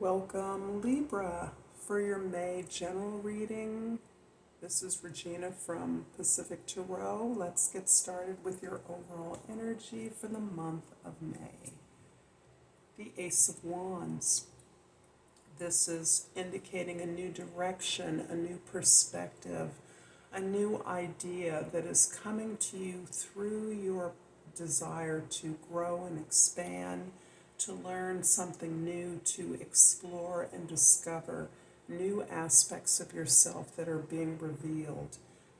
Welcome, Libra, for your May general reading. This is Regina from Pacific Tarot. Let's get started with your overall energy for the month of May. The Ace of Wands. This is indicating a new direction, a new perspective, a new idea that is coming to you through your desire to grow and expand, to learn something new, to explore and discover new aspects of yourself that are being revealed.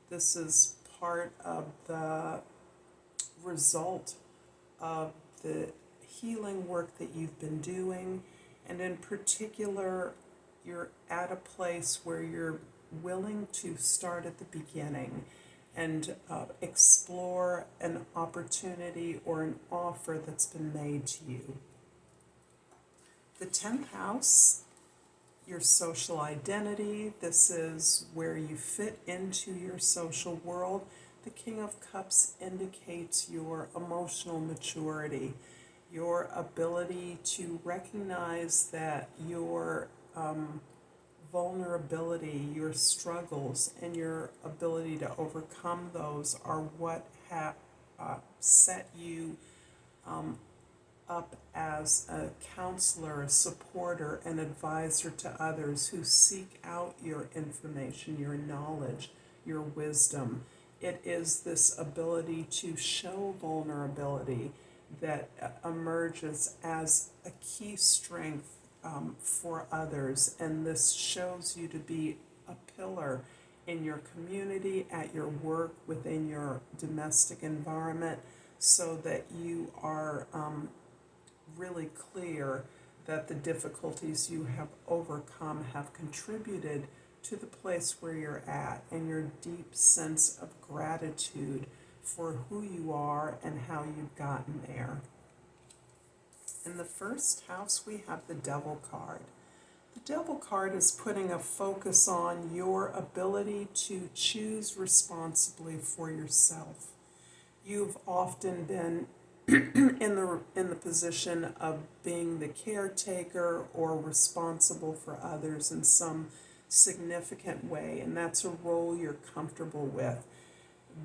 This is part of the result of the healing work that you've been doing, and in particular, you're at a place where you're willing to start at the beginning and explore an opportunity or an offer that's been made to you. The 10th house, your social identity. This is where you fit into your social world. The King of Cups indicates your emotional maturity, your ability to recognize that your vulnerability, your struggles, and your ability to overcome those are what have set you up as a counselor, a supporter, an advisor to others who seek out your information, your knowledge, your wisdom. It is this ability to show vulnerability that emerges as a key strength for others, and this shows you to be a pillar in your community, at your work, within your domestic environment, so that you are really clear that the difficulties you have overcome have contributed to the place where you're at, and your deep sense of gratitude for who you are and how you've gotten there. In the first house, we have the Devil card. The Devil card is putting a focus on your ability to choose responsibly for yourself. You've often been in the position of being the caretaker or responsible for others in some significant way, and that's a role you're comfortable with.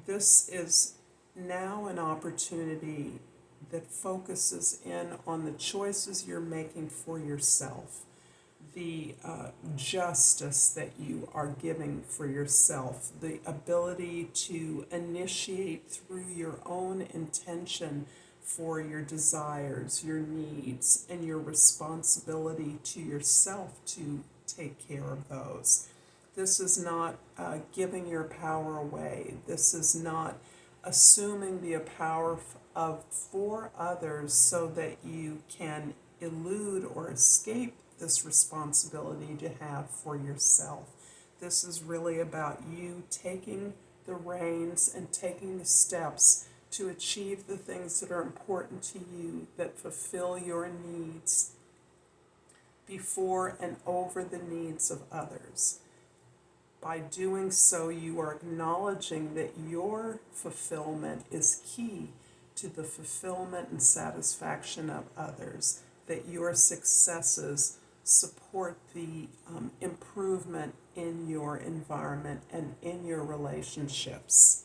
This is now an opportunity that focuses in on the choices you're making for yourself, the justice that you are giving for yourself, the ability to initiate through your own intention for your desires, your needs, and your responsibility to yourself to take care of those. This is not giving your power away. This is not assuming the power for others so that you can elude or escape this responsibility to have for yourself. This is really about you taking the reins and taking the steps to achieve the things that are important to you, that fulfill your needs before and over the needs of others. By doing so, you are acknowledging that your fulfillment is key to the fulfillment and satisfaction of others, that your successes support the improvement in your environment and in your relationships.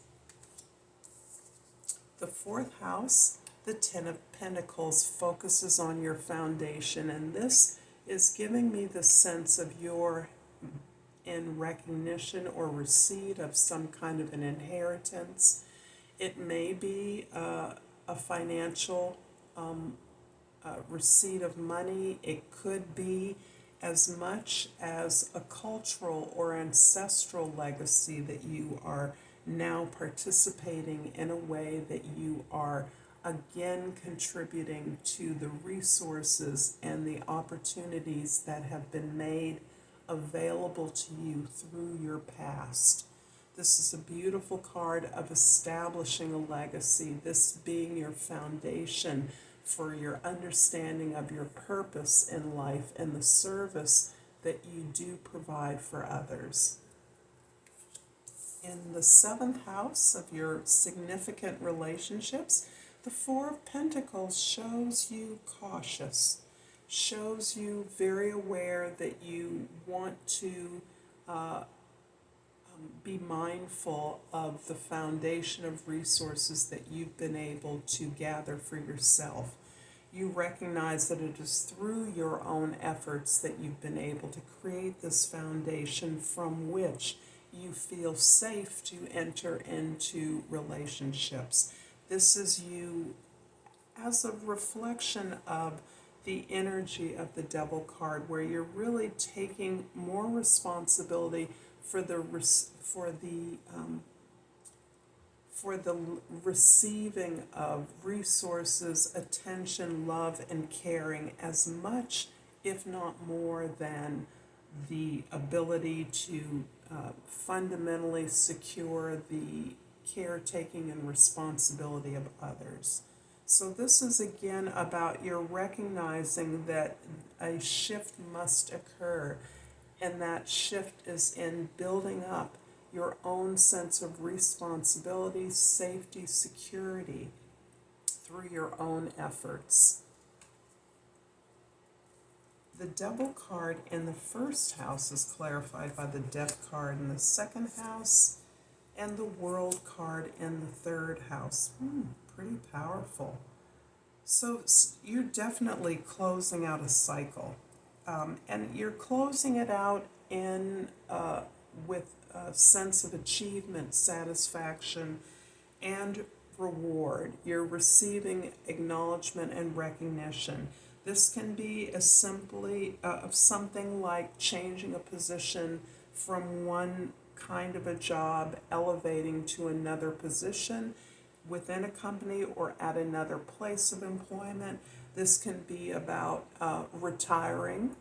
The fourth house, the Ten of Pentacles, focuses on your foundation, and this is giving me the sense of you're in recognition or receipt of some kind of an inheritance. It may be a financial receipt of money. It could be as much as a cultural or ancestral legacy that you are now participating in a way that you are again contributing to the resources and the opportunities that have been made available to you through your past. This is a beautiful card of establishing a legacy, this being your foundation for your understanding of your purpose in life and the service that you do provide for others. In the seventh house of your significant relationships, the Four of Pentacles shows you cautious, shows you very aware that you want to be mindful of the foundation of resources that you've been able to gather for yourself. You recognize that it is through your own efforts that you've been able to create this foundation from which you feel safe to enter into relationships. This is you as a reflection of the energy of the Devil card, where you're really taking more responsibility for the receiving of resources, attention, love, and caring as much, if not more, than the ability to fundamentally secure the caretaking and responsibility of others. So this is again about your recognizing that a shift must occur, and that shift is in building up your own sense of responsibility, safety, security through your own efforts. The Devil card in the first house is clarified by the Death card in the second house and the World card in the third house. Pretty powerful. So you're definitely closing out a cycle. And you're closing it out in with a sense of achievement, satisfaction, and reward. You're receiving acknowledgement and recognition. This can be as simply something like changing a position from one kind of a job, elevating to another position within a company or at another place of employment. This can be about retiring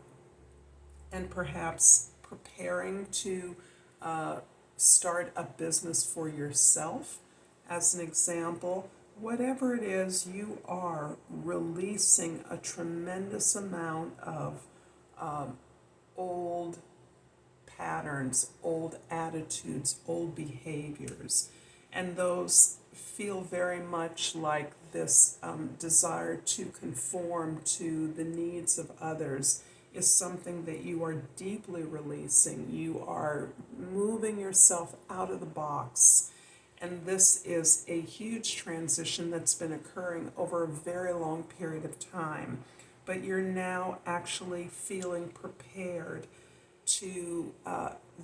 and perhaps preparing to start a business for yourself. As an example, whatever it is, you are releasing a tremendous amount of old patterns, old attitudes, old behaviors. And those feel very much like this desire to conform to the needs of others is something that you are deeply releasing. You are moving yourself out of the box. And this is a huge transition that's been occurring over a very long period of time. But you're now actually feeling prepared to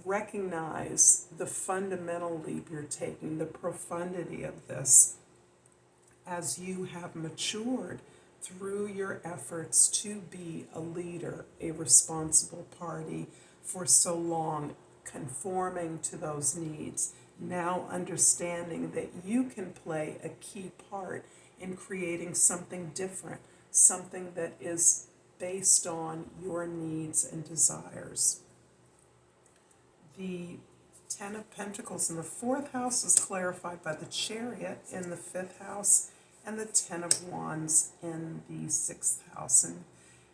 recognize the fundamental leap you're taking, the profundity of this, as you have matured through your efforts to be a leader, a responsible party for so long, conforming to those needs, now understanding that you can play a key part in creating something different, something that is based on your needs and desires. The Ten of Pentacles in the fourth house is clarified by the Chariot in the fifth house and the Ten of Wands in the sixth house. And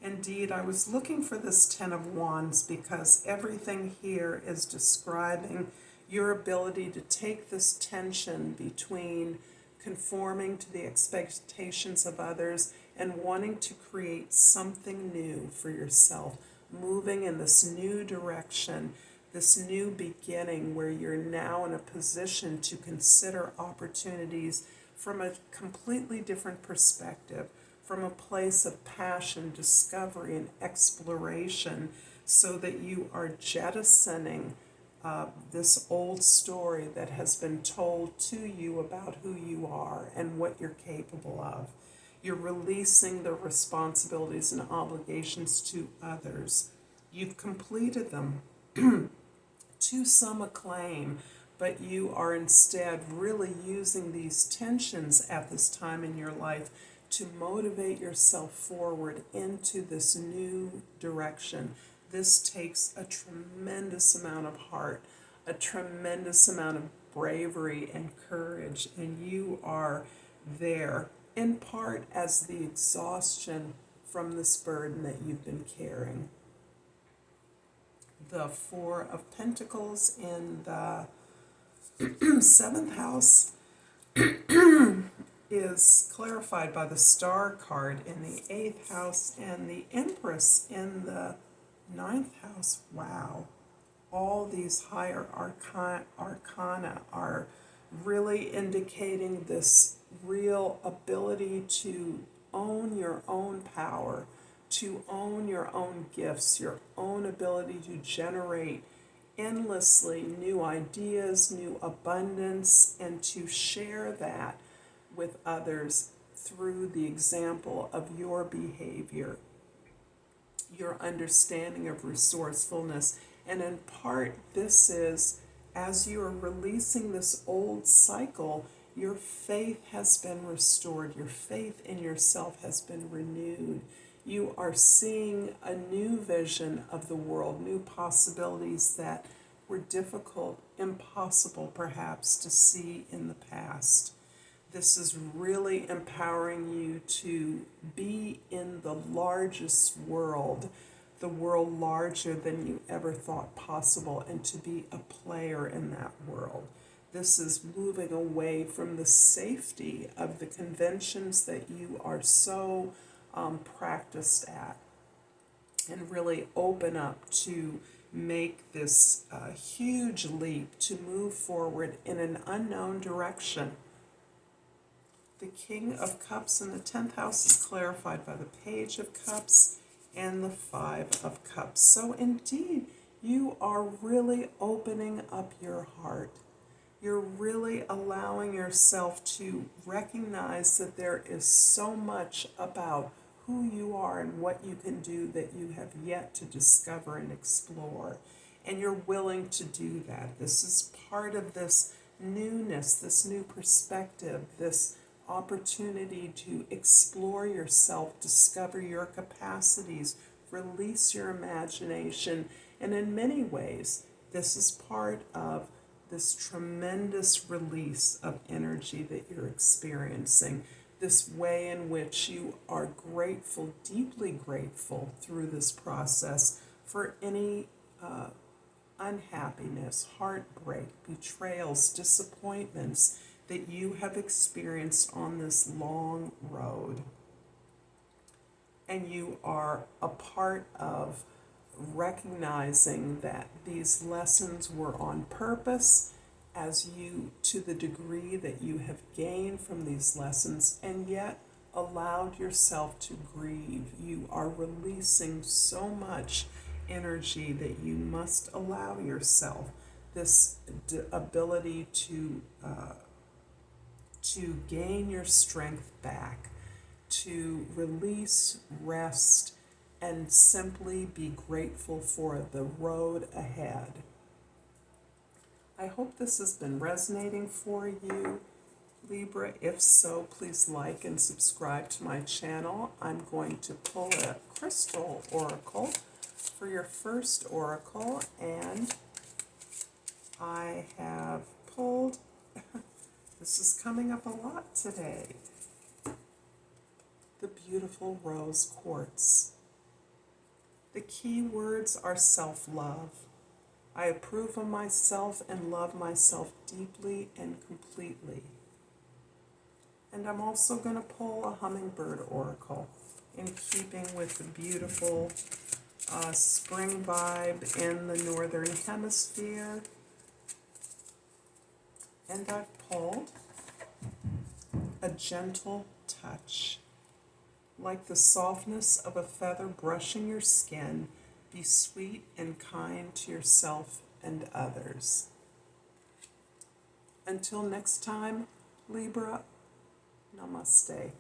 indeed, I was looking for this Ten of Wands because everything here is describing your ability to take this tension between conforming to the expectations of others and wanting to create something new for yourself, moving in this new direction, this new beginning where you're now in a position to consider opportunities from a completely different perspective, from a place of passion, discovery, and exploration, so that you are jettisoning this old story that has been told to you about who you are and what you're capable of. You're releasing the responsibilities and obligations to others. You've completed them to some acclaim, but you are instead really using these tensions at this time in your life to motivate yourself forward into this new direction. This takes a tremendous amount of heart, a tremendous amount of bravery and courage, and you are there in part as the exhaustion from this burden that you've been carrying. The Four of Pentacles in the seventh house is clarified by the Star card in the 8th house and the Empress in the 9th house. Wow. All these higher arcana are really indicating this real ability to own your own power, to own your own gifts, your own ability to generate endlessly new ideas, new abundance, and to share that with others through the example of your behavior, your understanding of resourcefulness. And in part, this is as you are releasing this old cycle, your faith has been restored, your faith in yourself has been renewed. You are seeing a new vision of the world, new possibilities that were difficult, impossible perhaps to see in the past. This is really empowering you to be in the largest world, the world larger than you ever thought possible, and to be a player in that world. This is moving away from the safety of the conventions that you are so practiced at, and really open up to make this huge leap to move forward in an unknown direction. The King of Cups in the 10th house is clarified by the Page of Cups and the 5 of Cups. So indeed, you are really opening up your heart. You're really allowing yourself to recognize that there is so much about who you are and what you can do that you have yet to discover and explore. And you're willing to do that. This is part of this newness, this new perspective, this opportunity to explore yourself, discover your capacities, release your imagination. And in many ways, this is part of this tremendous release of energy that you're experiencing, this way in which you are grateful, deeply grateful through this process for any unhappiness, heartbreak, betrayals, disappointments that you have experienced on this long road. And you are a part of recognizing that these lessons were on purpose, as you, to the degree that you have gained from these lessons and yet allowed yourself to grieve. You are releasing so much energy that you must allow yourself this ability to gain your strength back, to release, rest, and simply be grateful for the road ahead. I hope this has been resonating for you, Libra. If so, please like and subscribe to my channel. I'm going to pull a crystal oracle for your first oracle, and I have pulled, this is coming up a lot today, the beautiful rose quartz. The key words are self-love. I approve of myself and love myself deeply and completely. And I'm also going to pull a hummingbird oracle in keeping with the beautiful spring vibe in the northern hemisphere. And I've pulled a gentle touch. Like the softness of a feather brushing your skin, be sweet and kind to yourself and others. Until next time, Libra, Namaste.